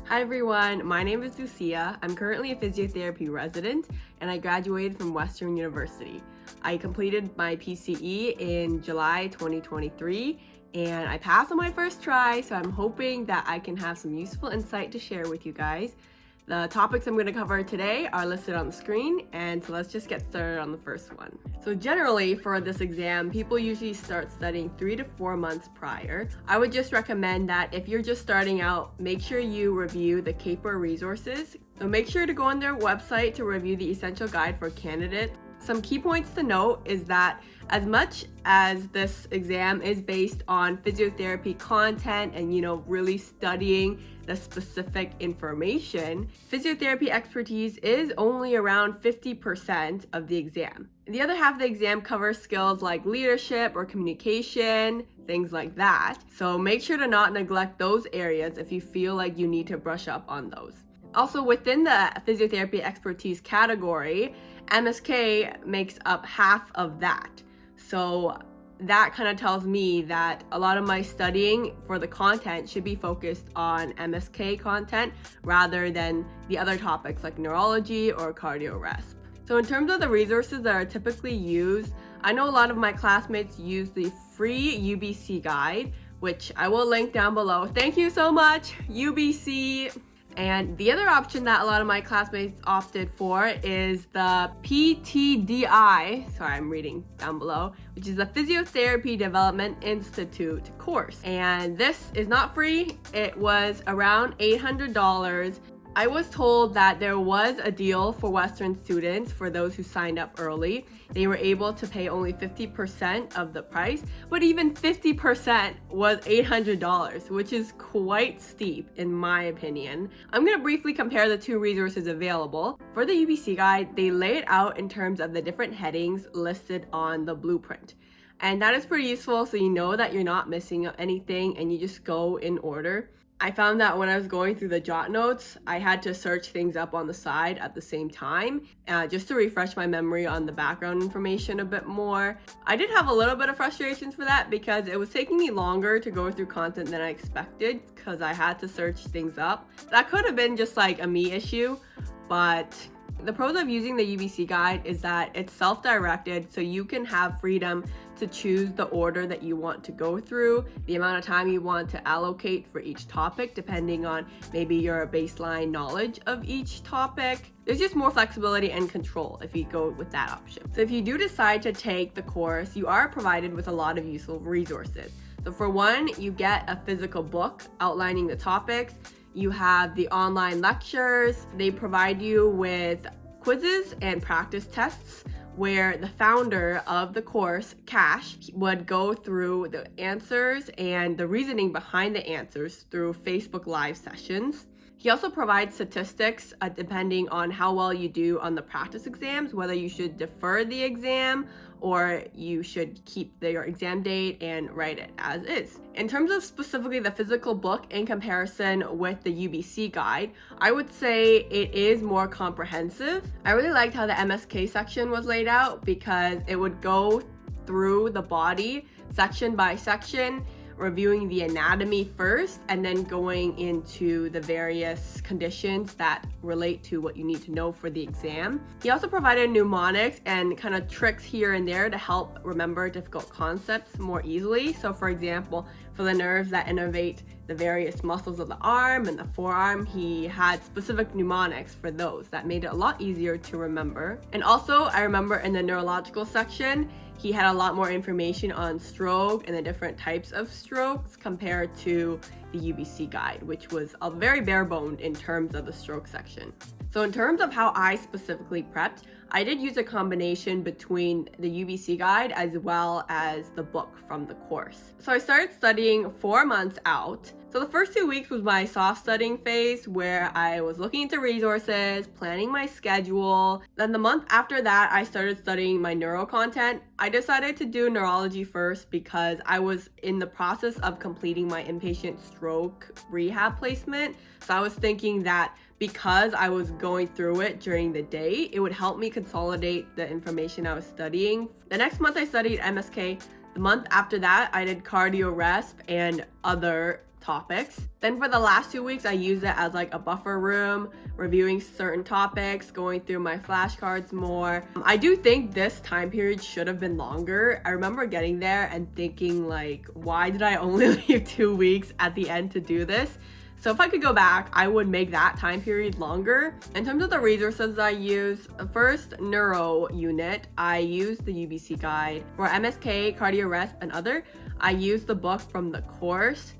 Hi everyone, my name is Luocia. I'm currently a physiotherapy resident and I graduated from Western University. I completed my PCE in July 2023 and I passed on my first try, so I'm hoping that I can have some useful insight to share with you guys. The topics I'm going to cover today are listed on the screen, and so let's just get started on the first one. So generally for this exam, people usually start studying 3 to 4 months prior. I would just recommend that if you're just starting out, make sure you review the CAPER resources. So make sure to go on their website to review the essential guide for candidates. Some key points to note is that as much as this exam is based on physiotherapy content and really studying the specific information, physiotherapy expertise is only around 50% of the exam. The other half of the exam covers skills like leadership or communication, things like that. So make sure to not neglect those areas if you feel like you need to brush up on those. Also, within the physiotherapy expertise category, MSK makes up half of that. So that kind of tells me that a lot of my studying for the content should be focused on MSK content rather than the other topics like neurology or cardio-resp. So in terms of the resources that are typically used, I know a lot of my classmates use the free UBC guide, which I will link down below. Thank you so much, UBC. And the other option that a lot of my classmates opted for is the PTDI, sorry, I'm reading down below, which is the Physiotherapy Development Institute course. And this is not free. It was around $800. I was told that there was a deal for Western students for those who signed up early. They were able to pay only 50% of the price, but even 50% was $800, which is quite steep in my opinion. I'm going to briefly compare the two resources available. For the UBC guide, they lay it out in terms of the different headings listed on the blueprint. And that is pretty useful, so you know that you're not missing anything and you just go in order. I found that when I was going through the jot notes, I had to search things up on the side at the same time, just to refresh my memory on the background information a bit more. I did have a little bit of frustrations for that because it was taking me longer to go through content than I expected because I had to search things up. That could have been just like a me issue, but the pros of using the UBC guide is that it's self-directed, so you can have freedom to choose the order that you want to go through, the amount of time you want to allocate for each topic, depending on maybe your baseline knowledge of each topic. There's just more flexibility and control if you go with that option. So if you do decide to take the course, you are provided with a lot of useful resources. So for one, you get a physical book outlining the topics. You have the online lectures. They provide you with quizzes and practice tests where the founder of the course, Cash, would go through the answers and the reasoning behind the answers through Facebook Live sessions. He also provides statistics depending on how well you do on the practice exams, whether you should defer the exam or you should keep your exam date and write it as is. In terms of specifically the physical book in comparison with the UBC guide, I would say it is more comprehensive. I really liked how the MSK section was laid out because it would go through the body section by section, reviewing the anatomy first and then going into the various conditions that relate to what you need to know for the exam. He also provided mnemonics and kind of tricks here and there to help remember difficult concepts more easily. So for example, for the nerves that innervate the various muscles of the arm and the forearm, he had specific mnemonics for those that made it a lot easier to remember. And also, I remember in the neurological section, he had a lot more information on stroke and the different types of strokes compared to the UBC guide, which was a very bare-boned in terms of the stroke section. So in terms of how I specifically prepped, I did use a combination between the UBC guide as well as the book from the course. So I started studying 4 months out. So the first 2 weeks was my soft studying phase where I was looking into resources, planning my schedule. Then the month after that, I started studying my neuro content. I decided to do neurology first because I was in the process of completing my inpatient stroke rehab placement. So I was thinking that because I was going through it during the day, it would help me consolidate the information I was studying. The next month I studied MSK. The month after that, I did cardio-resp and other topics. Then for the last 2 weeks, I use it as like a buffer room, reviewing certain topics, going through my flashcards more. I do think this time period should have been longer. I remember getting there and thinking like, why did I only leave 2 weeks at the end to do this? So if I could go back, I would make that time period longer. In terms of the resources I use, first neuro unit, I use the UBC guide. For MSK, cardio rest, and other, I use the book from the course.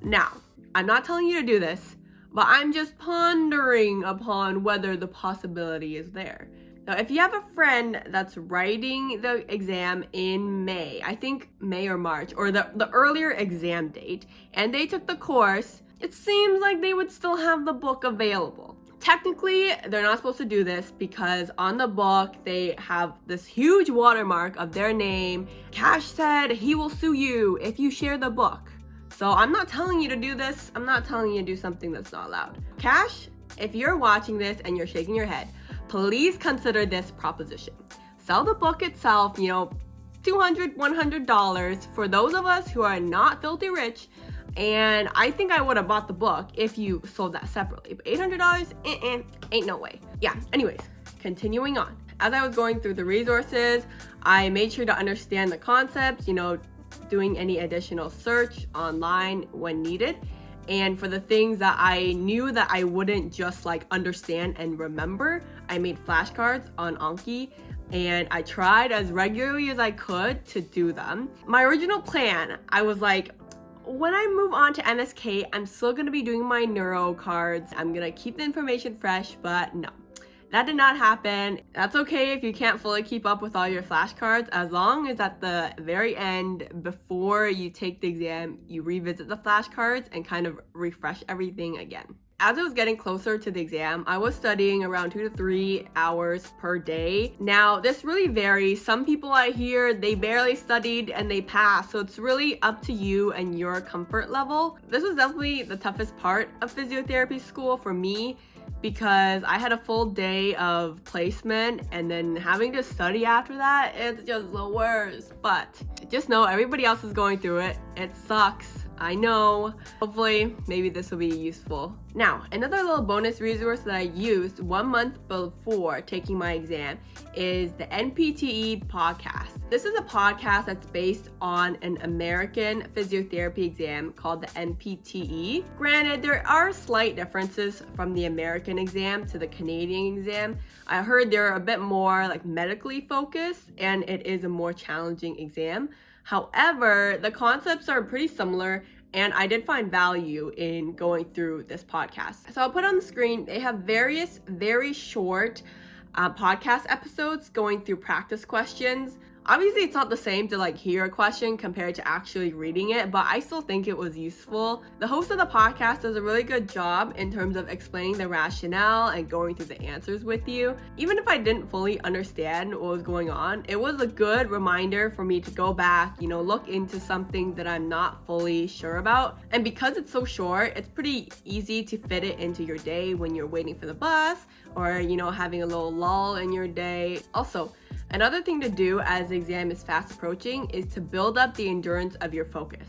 Now, I'm not telling you to do this, but I'm just pondering upon whether the possibility is there. Now, if you have a friend that's writing the exam in May, I think May or March, or the earlier exam date, and they took the course, it seems like they would still have the book available. Technically, they're not supposed to do this because on the book, they have this huge watermark of their name. Cash said he will sue you if you share the book. So I'm not telling you to do this. I'm not telling you to do something that's not allowed. Cash, if you're watching this and you're shaking your head, please consider this proposition. Sell the book itself, $200, $100 for those of us who are not filthy rich. And I think I would have bought the book if you sold that separately. But $800, ain't no way. Yeah, anyways, continuing on. As I was going through the resources, I made sure to understand the concepts, doing any additional search online when needed. And for the things that I knew that I wouldn't just understand and remember, I made flashcards on Anki. And I tried as regularly as I could to do them. My original plan, I was like, when I move on to MSK, I'm still gonna be doing my neuro cards. I'm gonna keep the information fresh, but no, that did not happen. That's okay if you can't fully keep up with all your flashcards, as long as at the very end, before you take the exam, you revisit the flashcards and kind of refresh everything again. As I was getting closer to the exam, I was studying around 2 to 3 hours per day. Now, this really varies. Some people I hear, they barely studied and they passed. So it's really up to you and your comfort level. This was definitely the toughest part of physiotherapy school for me, because I had a full day of placement and then having to study after that, it's just the worst. But just know everybody else is going through it. It sucks. I know. Hopefully, maybe this will be useful. Now, another little bonus resource that I used 1 month before taking my exam is the NPTE podcast. This is a podcast that's based on an American physiotherapy exam called the NPTE. Granted, there are slight differences from the American exam to the Canadian exam. I heard they're a bit more medically focused, and it is a more challenging exam. However, the concepts are pretty similar, and I did find value in going through this podcast. So I'll put on the screen, they have various very short podcast episodes going through practice questions. Obviously, it's not the same to hear a question compared to actually reading it, but I still think it was useful. The host of the podcast does a really good job in terms of explaining the rationale and going through the answers with you. Even if I didn't fully understand what was going on, it was a good reminder for me to go back, look into something that I'm not fully sure about. And because it's so short, it's pretty easy to fit it into your day when you're waiting for the bus or, having a little lull in your day. Also, another thing to do as the exam is fast approaching is to build up the endurance of your focus.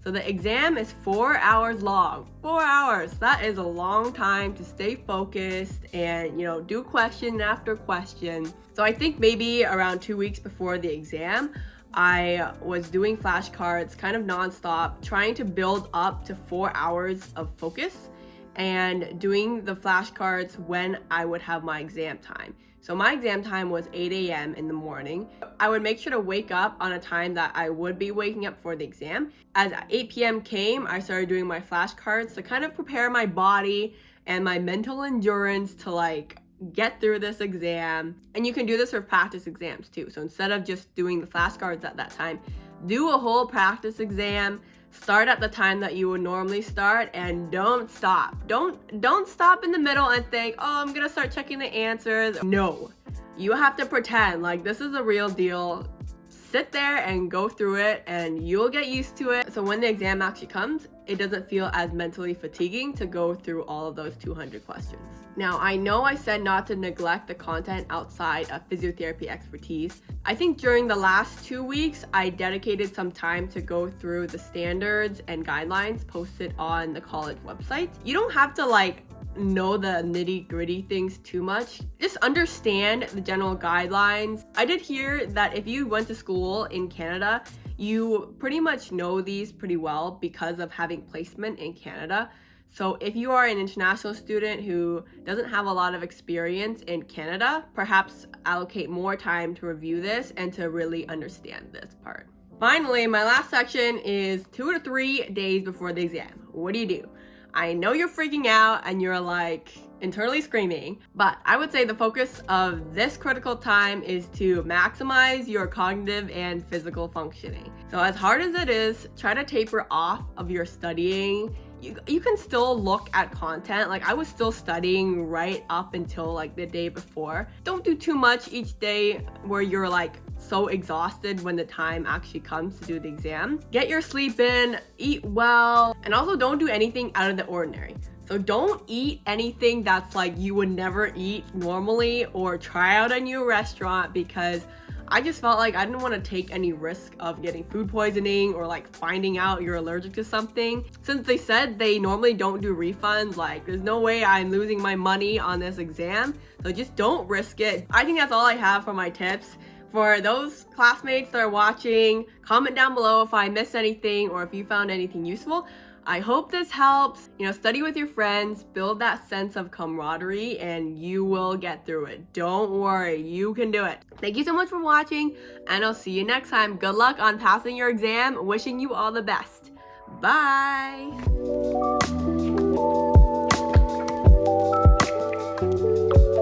So the exam is 4 hours long. 4 hours, that is a long time to stay focused and, do question after question. So I think maybe around 2 weeks before the exam, I was doing flashcards kind of nonstop, trying to build up to 4 hours of focus and doing the flashcards when I would have my exam time. So my exam time was 8 a.m. in the morning. I would make sure to wake up on a time that I would be waking up for the exam. As 8 p.m. came, I started doing my flashcards to kind of prepare my body and my mental endurance to get through this exam. And you can do this for practice exams too. So instead of just doing the flashcards at that time, do a whole practice exam. Start at the time that you would normally start and don't stop. Don't stop in the middle and think, oh, I'm gonna start checking the answers. No, you have to pretend like this is a real deal. Sit there and go through it and you'll get used to it. So when the exam actually comes, it doesn't feel as mentally fatiguing to go through all of those 200 questions. Now, I know I said not to neglect the content outside of physiotherapy expertise. I think during the last 2 weeks, I dedicated some time to go through the standards and guidelines posted on the college website. You don't have to know the nitty-gritty things too much. Just understand the general guidelines. I did hear that if you went to school in Canada, you pretty much know these pretty well because of having placement in Canada. So if you are an international student who doesn't have a lot of experience in Canada, perhaps allocate more time to review this and to really understand this part. Finally, my last section is 2 to 3 days before the exam. What do? I know you're freaking out and you're internally screaming, but I would say the focus of this critical time is to maximize your cognitive and physical functioning. So as hard as it is, try to taper off of your studying. You can still look at content. I was still studying right up until the day before. Don't do too much each day where you're so exhausted when the time actually comes to do the exam. Get your sleep in, eat well, and also don't do anything out of the ordinary. So don't eat anything that's you would never eat normally, or try out a new restaurant, because I just felt I didn't want to take any risk of getting food poisoning or finding out you're allergic to something. Since they said they normally don't do refunds, there's no way I'm losing my money on this exam. So just don't risk it. I think that's all I have for my tips. For those classmates that are watching, comment down below if I missed anything or if you found anything useful. I hope this helps. Study with your friends, build that sense of camaraderie, and you will get through it. Don't worry, you can do it. Thank you so much for watching, and I'll see you next time. Good luck on passing your exam. Wishing you all the best. Bye.